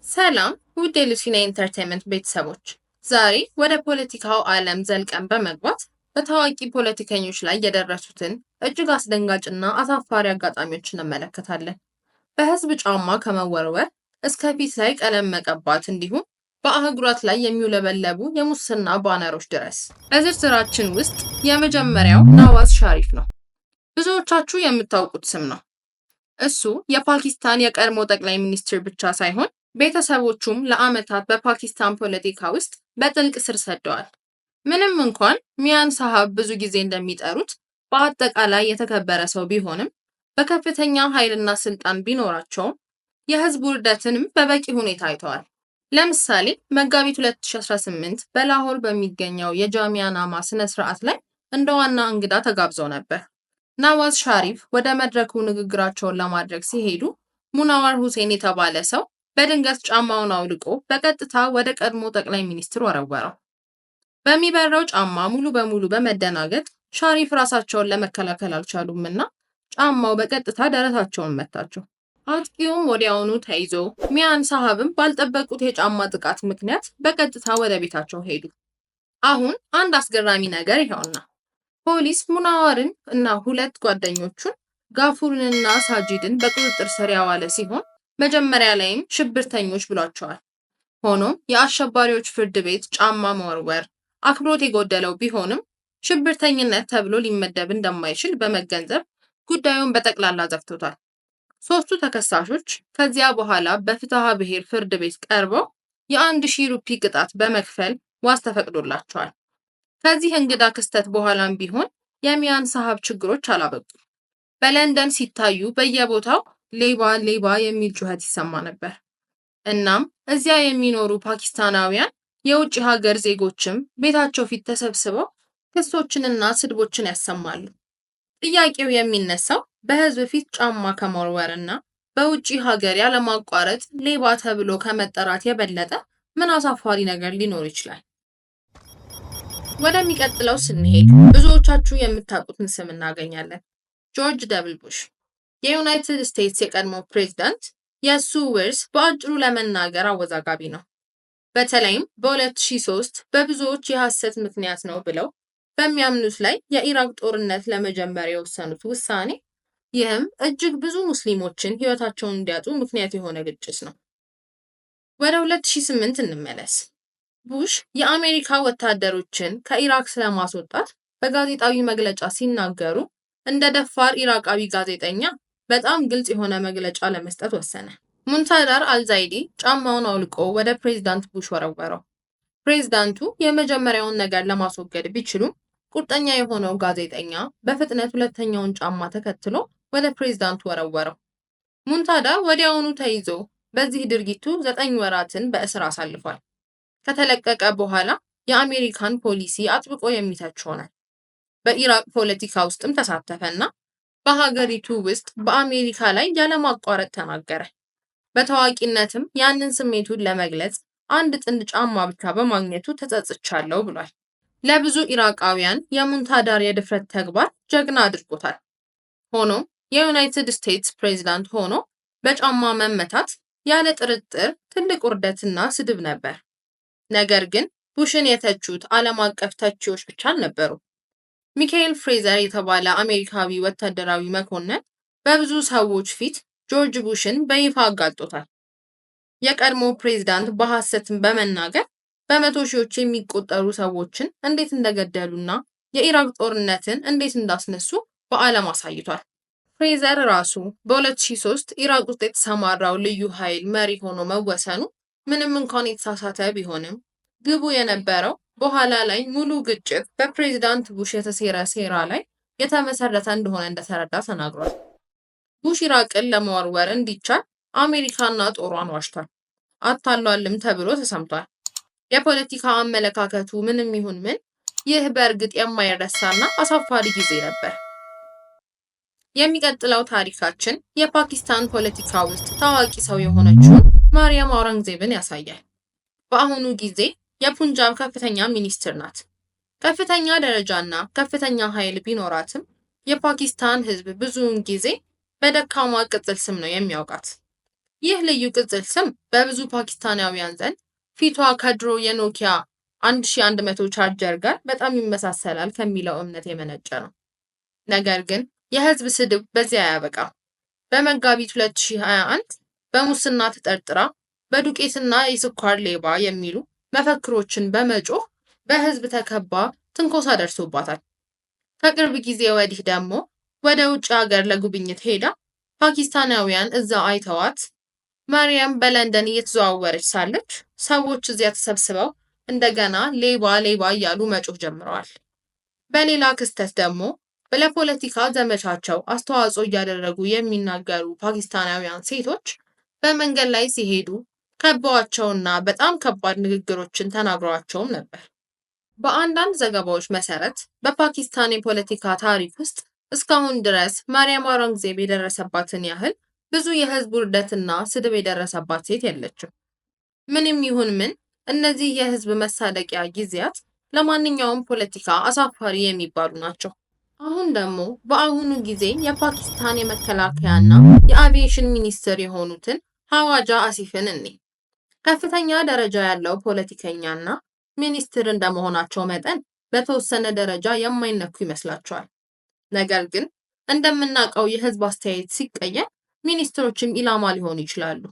ሰላም ውድ የሉሲና ኢንተርቴይንመንት ቤተሰቦች፣ ዛሬ ወደ ፖለቲካው ዓለም ዘልቀን በመግባት በታዋቂ ፖለቲከኞች ላይ የደረሱትን እጅግ አስደንጋጭና አሳፋሪ አጋጣሚዎች እንመለከታለን። በህዝብ ጫማ ከመወርወር እስከ ፊት ላይ ቀለም መቀባት እንዲሁም በአህጉራት ላይ የሚውለበለቡ የሙስና ባነሮች ድረስ። በዝርዝራችን ውስጥ የመጀመሪያው ናዋዝ ሻሪፍ ነው። ብዙዎቻችሁ የምታውቁት ስም ነው። እሱ የፓኪስታን የቀድሞ ጠቅላይ ሚኒስትር ብቻ ሳይሆን ቤተሰቦቹም ለዓመታት በፓኪስታን ፖለቲካ ውስጥ በጥልቅ ስር ሰደዋል። ምንም እንኳን ሚያን ሳሃብ ብዙ ጊዜ እንደሚጠሩት በአጠቃላይ የተከበረ ሰው ቢሆንም በከፍተኛ ኃይልና ስልጣን ቢኖራቸውም የህዝብ ውርደትንም በበቂ ሁኔታ አይተዋል። ለምሳሌ መጋቢት 2018 በላሆር በሚገኘው የጃሚያ ናማ ስነ ስርዓት ላይ እንደ ዋና እንግዳ ተጋብዘው ነበር። ናዋዝ ሻሪፍ ወደ መድረኩ ንግግራቸውን ለማድረግ ሲሄዱ ሙናዋር ሁሴን የተባለ ሰው በድንገት ጫማውን አውልቆ በቀጥታ ወደ ቀድሞ ጠቅላይ ሚኒስትር ወረወረው። በሚበረው ጫማ ሙሉ በሙሉ በመደናገጥ ሻሪፍ ራሳቸውን ለመከላከል አልቻሉምና ጫማው በቀጥታ ደረታቸውን መታቸው። አጥቂውም ወዲያውኑ ተይዞ ሚያን ሳሃብም ባልጠበቁት የጫማ ጥቃት ምክንያት በቀጥታ ወደ ቤታቸው ሄዱ። አሁን አንድ አስገራሚ ነገር ይኸውና፣ ፖሊስ ሙናዋርን እና ሁለት ጓደኞቹን ጋፉርንና ሳጂድን በቁጥጥር ስር ያዋለ ሲሆን መጀመሪያ ላይም ሽብርተኞች ብሏቸዋል። ሆኖም የአሸባሪዎች ፍርድ ቤት ጫማ መወርወር አክብሮት የጎደለው ቢሆንም ሽብርተኝነት ተብሎ ሊመደብ እንደማይችል በመገንዘብ ጉዳዩን በጠቅላላ ዘግቶታል። ሶስቱ ተከሳሾች ከዚያ በኋላ በፍትሐ ብሔር ፍርድ ቤት ቀርበው የ1000 ሩፒ ቅጣት በመክፈል ዋስ ተፈቅዶላቸዋል። ከዚህ እንግዳ ክስተት በኋላም ቢሆን የሚያን ሳሃብ ችግሮች አላበቁም። በለንደን ሲታዩ በየቦታው ሌባ ሌባ የሚል ጩኸት ይሰማ ነበር። እናም እዚያ የሚኖሩ ፓኪስታናውያን የውጭ ሀገር ዜጎችም ቤታቸው ፊት ተሰብስበው ክሶችንና ስድቦችን ያሰማሉ። ጥያቄው የሚነሳው በህዝብ ፊት ጫማ ከመወርወርና በውጭ ሀገር ያለማቋረጥ ሌባ ተብሎ ከመጠራት የበለጠ ምን አሳፋሪ ነገር ሊኖር ይችላል? ወደሚቀጥለው ስንሄድ ብዙዎቻችሁ የምታውቁትን ስም እናገኛለን። ጆርጅ ደብል ቡሽ የዩናይትድ ስቴትስ የቀድሞ ፕሬዝዳንት። የእሱ ውርስ በአጭሩ ለመናገር አወዛጋቢ ነው። በተለይም በ2003 በብዙዎች የሐሰት ምክንያት ነው ብለው በሚያምኑት ላይ የኢራቅ ጦርነት ለመጀመር የወሰኑት ውሳኔ፣ ይህም እጅግ ብዙ ሙስሊሞችን ህይወታቸውን እንዲያጡ ምክንያት የሆነ ግጭት ነው። ወደ 2008 እንመለስ። ቡሽ የአሜሪካ ወታደሮችን ከኢራቅ ስለማስወጣት በጋዜጣዊ መግለጫ ሲናገሩ እንደ ደፋር ኢራቃዊ ጋዜጠኛ በጣም ግልጽ የሆነ መግለጫ ለመስጠት ወሰነ። ሙንታዳር አልዛይዲ ጫማውን አውልቆ ወደ ፕሬዝዳንት ቡሽ ወረወረው። ፕሬዝዳንቱ የመጀመሪያውን ነገር ለማስወገድ ቢችሉም ቁርጠኛ የሆነው ጋዜጠኛ በፍጥነት ሁለተኛውን ጫማ ተከትሎ ወደ ፕሬዝዳንቱ ወረወረው። ሙንታዳር ወዲያውኑ ተይዞ በዚህ ድርጊቱ 9 ወራትን በእስር አሳልፏል። ከተለቀቀ በኋላ የአሜሪካን ፖሊሲ አጥብቆ የሚተች ሆነ። በኢራቅ ፖለቲካ ውስጥም ተሳተፈና በሀገሪቱ ውስጥ በአሜሪካ ላይ ያለማቋረጥ ተናገረ። በታዋቂነትም ያንን ስሜቱን ለመግለጽ አንድ ጥንድ ጫማ ብቻ በማግኘቱ ተጸጽቻለሁ ብሏል። ለብዙ ኢራቃውያን የሙንታዳር የድፍረት ተግባር ጀግና አድርጎታል። ሆኖም የዩናይትድ ስቴትስ ፕሬዝዳንት ሆኖ በጫማ መመታት ያለ ጥርጥር ትልቅ ውርደትና ስድብ ነበር። ነገር ግን ቡሽን የተቹት ዓለም አቀፍ ተቺዎች ብቻ አልነበሩም። ሚካኤል ፍሬዘር የተባለ አሜሪካዊ ወታደራዊ መኮንን በብዙ ሰዎች ፊት ጆርጅ ቡሽን በይፋ አጋልጦታል። የቀድሞ ፕሬዝዳንት በሐሰትን በመናገር በመቶ ሺዎች የሚቆጠሩ ሰዎችን እንዴት እንደገደሉና የኢራቅ ጦርነትን እንዴት እንዳስነሱ በዓለም አሳይቷል። ፍሬዘር ራሱ በ2003 ኢራቅ ውስጥ የተሰማራው ልዩ ኃይል መሪ ሆኖ መወሰኑ ምንም እንኳን የተሳሳተ ቢሆንም ግቡ የነበረው በኋላ ላይ ሙሉ ግጭት በፕሬዝዳንት ቡሽ የተሴረ ሴራ ላይ የተመሰረተ እንደሆነ እንደተረዳ ተናግሯል። ቡሽ ኢራቅን ለመወርወር እንዲቻል አሜሪካና ጦሯን ዋሽቷል፣ አታሏልም ተብሎ ተሰምቷል። የፖለቲካ አመለካከቱ ምንም ይሁን ምን፣ ይህ በእርግጥ የማይረሳና አሳፋሪ ጊዜ ነበር። የሚቀጥለው ታሪካችን የፓኪስታን ፖለቲካ ውስጥ ታዋቂ ሰው የሆነችውን ማርያም አውረንግዜብን ያሳያል። በአሁኑ ጊዜ የፑንጃብ ከፍተኛ ሚኒስትር ናት። ከፍተኛ ደረጃና ከፍተኛ ኃይል ቢኖራትም የፓኪስታን ሕዝብ ብዙውን ጊዜ በደካማ ቅጽል ስም ነው የሚያውቃት። ይህ ልዩ ቅጽል ስም በብዙ ፓኪስታናውያን ዘንድ ፊቷ ከድሮ የኖኪያ 1100 ቻርጀር ጋር በጣም ይመሳሰላል ከሚለው እምነት የመነጨ ነው። ነገር ግን የህዝብ ስድብ በዚያ አያበቃም። በመጋቢት 2021 በሙስና ተጠርጥራ በዱቄትና የስኳር ሌባ የሚሉ መፈክሮችን በመጮህ በህዝብ ተከባ ትንኮሳ ደርሶባታል። ከቅርብ ጊዜ ወዲህ ደግሞ ወደ ውጭ ሀገር ለጉብኝት ሄዳ ፓኪስታናውያን እዛ አይተዋት ማርያም በለንደን እየተዘዋወረች ሳለች ሰዎች እዚያ ተሰብስበው እንደገና ሌባ ሌባ እያሉ መጮህ ጀምረዋል። በሌላ ክስተት ደግሞ ለፖለቲካ ዘመቻቸው አስተዋጽኦ እያደረጉ የሚናገሩ ፓኪስታናውያን ሴቶች በመንገድ ላይ ሲሄዱ ከበዋቸውና በጣም ከባድ ንግግሮችን ተናግረዋቸውም ነበር። በአንዳንድ ዘገባዎች መሰረት በፓኪስታን የፖለቲካ ታሪክ ውስጥ እስካሁን ድረስ ማርያም አውረንግዜብ የደረሰባትን ያህል ብዙ የህዝብ ውርደትና ስድብ የደረሰባት ሴት የለችም። ምንም ይሁን ምን እነዚህ የህዝብ መሳለቂያ ጊዜያት ለማንኛውም ፖለቲካ አሳፋሪ የሚባሉ ናቸው። አሁን ደግሞ በአሁኑ ጊዜ የፓኪስታን የመከላከያና የአቪዬሽን ሚኒስትር የሆኑትን ሀዋጃ አሲፍን እኔ ከፍተኛ ደረጃ ያለው ፖለቲከኛና ሚኒስትር እንደመሆናቸው መጠን በተወሰነ ደረጃ የማይነኩ ይመስላቸዋል። ነገር ግን እንደምናውቀው የህዝብ አስተያየት ሲቀየር ሚኒስትሮችም ኢላማ ሊሆኑ ይችላሉ።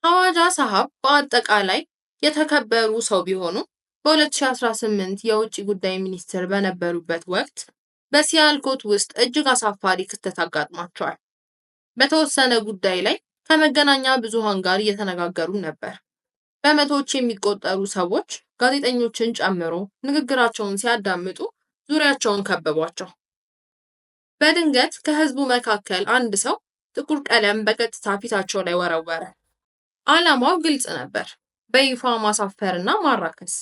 ሀዋጃ ሳሃብ በአጠቃላይ የተከበሩ ሰው ቢሆኑ በ2018 የውጭ ጉዳይ ሚኒስትር በነበሩበት ወቅት በሲያልኮት ውስጥ እጅግ አሳፋሪ ክስተት አጋጥሟቸዋል። በተወሰነ ጉዳይ ላይ ከመገናኛ ብዙሃን ጋር እየተነጋገሩ ነበር። በመቶዎች የሚቆጠሩ ሰዎች ጋዜጠኞችን ጨምሮ ንግግራቸውን ሲያዳምጡ ዙሪያቸውን ከበቧቸው። በድንገት ከህዝቡ መካከል አንድ ሰው ጥቁር ቀለም በቀጥታ ፊታቸው ላይ ወረወረ። ዓላማው ግልጽ ነበር፤ በይፋ ማሳፈርና ማራከስ።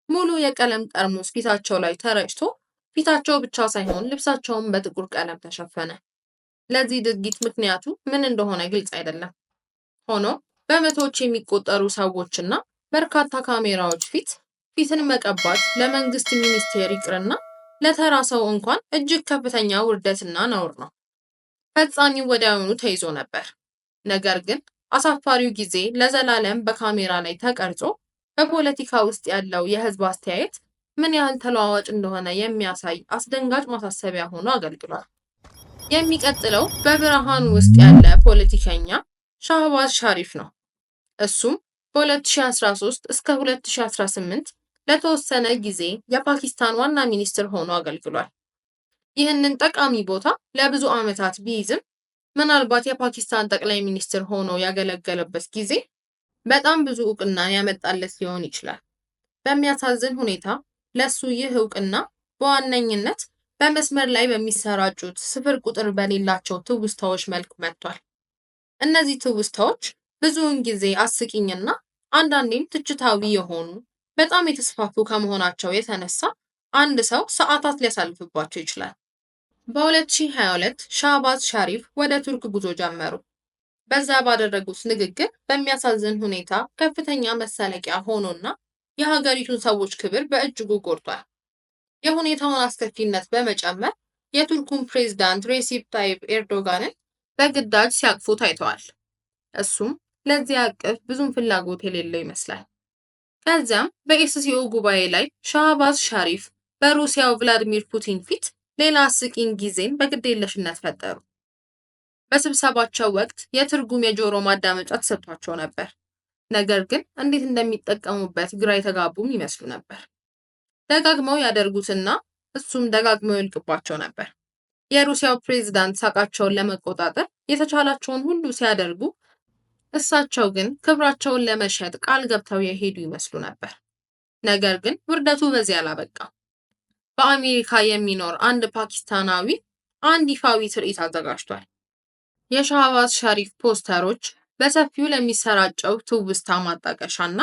ሙሉ የቀለም ጠርሙስ ፊታቸው ላይ ተረጭቶ ፊታቸው ብቻ ሳይሆን ልብሳቸውም በጥቁር ቀለም ተሸፈነ። ለዚህ ድርጊት ምክንያቱ ምን እንደሆነ ግልጽ አይደለም። ሆኖም በመቶዎች የሚቆጠሩ ሰዎችና በርካታ ካሜራዎች ፊትን መቀባት ለመንግስት ሚኒስቴር ይቅርና ለተራ ሰው እንኳን እጅግ ከፍተኛ ውርደትና ነውር ነው። ፈጻሚው ወዲያውኑ ተይዞ ነበር። ነገር ግን አሳፋሪው ጊዜ ለዘላለም በካሜራ ላይ ተቀርጾ በፖለቲካ ውስጥ ያለው የህዝብ አስተያየት ምን ያህል ተለዋዋጭ እንደሆነ የሚያሳይ አስደንጋጭ ማሳሰቢያ ሆኖ አገልግሏል። የሚቀጥለው በብርሃን ውስጥ ያለ ፖለቲከኛ ሻህባዝ ሻሪፍ ነው። እሱም በ2013 እስከ 2018 ለተወሰነ ጊዜ የፓኪስታን ዋና ሚኒስትር ሆኖ አገልግሏል። ይህንን ጠቃሚ ቦታ ለብዙ ዓመታት ቢይዝም ምናልባት የፓኪስታን ጠቅላይ ሚኒስትር ሆኖ ያገለገለበት ጊዜ በጣም ብዙ እውቅናን ያመጣለት ሊሆን ይችላል። በሚያሳዝን ሁኔታ ለሱ ይህ እውቅና በዋነኝነት በመስመር ላይ በሚሰራጩት ስፍር ቁጥር በሌላቸው ትውስታዎች መልክ መጥቷል። እነዚህ ትውስታዎች ብዙውን ጊዜ አስቂኝና አንዳንዴም ትችታዊ የሆኑ በጣም የተስፋፉ ከመሆናቸው የተነሳ አንድ ሰው ሰዓታት ሊያሳልፍባቸው ይችላል። በ2022 ሻህባዝ ሻሪፍ ወደ ቱርክ ጉዞ ጀመሩ። በዛ ባደረጉት ንግግር በሚያሳዝን ሁኔታ ከፍተኛ መሳለቂያ ሆኖና የሀገሪቱን ሰዎች ክብር በእጅጉ ጎድቷል። የሁኔታውን አስከፊነት በመጨመር የቱርኩን ፕሬዝዳንት ሬሲፕ ታይፕ ኤርዶጋንን በግዳጅ ሲያቅፉ ታይተዋል። እሱም ለዚህ አቅፍ ብዙም ፍላጎት የሌለው ይመስላል። ከዚያም በኤስሲኦ ጉባኤ ላይ ሻህባዝ ሻሪፍ በሩሲያው ቭላዲሚር ፑቲን ፊት ሌላ አስቂኝ ጊዜን በግዴለሽነት ፈጠሩ። በስብሰባቸው ወቅት የትርጉም የጆሮ ማዳመጫ ተሰጥቷቸው ነበር። ነገር ግን እንዴት እንደሚጠቀሙበት ግራ የተጋቡም ይመስሉ ነበር። ደጋግመው ያደርጉትና እሱም ደጋግመው ይልቅባቸው ነበር። የሩሲያው ፕሬዝዳንት ሳቃቸውን ለመቆጣጠር የተቻላቸውን ሁሉ ሲያደርጉ፣ እሳቸው ግን ክብራቸውን ለመሸጥ ቃል ገብተው የሄዱ ይመስሉ ነበር። ነገር ግን ውርደቱ በዚህ አላበቃም። በአሜሪካ የሚኖር አንድ ፓኪስታናዊ አንድ ይፋዊ ትርኢት አዘጋጅቷል። የሻህባዝ ሻሪፍ ፖስተሮች በሰፊው ለሚሰራጨው ትውስታ ማጣቀሻና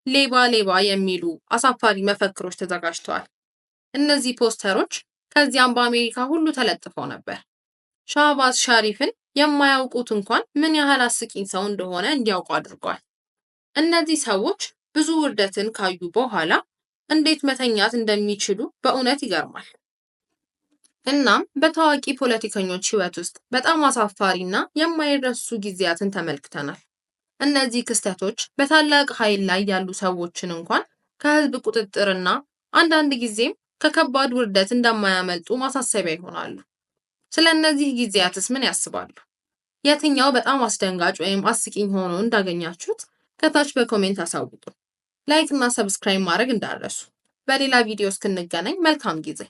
ሌባ ሌባ የሚሉ አሳፋሪ መፈክሮች ተዘጋጅተዋል። እነዚህ ፖስተሮች ከዚያም በአሜሪካ ሁሉ ተለጥፈው ነበር። ሻህባዝ ሻሪፍን የማያውቁት እንኳን ምን ያህል አስቂኝ ሰው እንደሆነ እንዲያውቁ አድርጓል። እነዚህ ሰዎች ብዙ ውርደትን ካዩ በኋላ እንዴት መተኛት እንደሚችሉ በእውነት ይገርማል። እናም በታዋቂ ፖለቲከኞች ሕይወት ውስጥ በጣም አሳፋሪና የማይረሱ ጊዜያትን ተመልክተናል። እነዚህ ክስተቶች በታላቅ ኃይል ላይ ያሉ ሰዎችን እንኳን ከህዝብ ቁጥጥርና አንዳንድ ጊዜም ከከባድ ውርደት እንደማያመልጡ ማሳሰቢያ ይሆናሉ። ስለ እነዚህ ጊዜያትስ ምን ያስባሉ? የትኛው በጣም አስደንጋጭ ወይም አስቂኝ ሆኖ እንዳገኛችሁት ከታች በኮሜንት አሳውቁን። ላይክ እና ሰብስክራይብ ማድረግ እንዳትረሱ። በሌላ ቪዲዮ እስክንገናኝ መልካም ጊዜ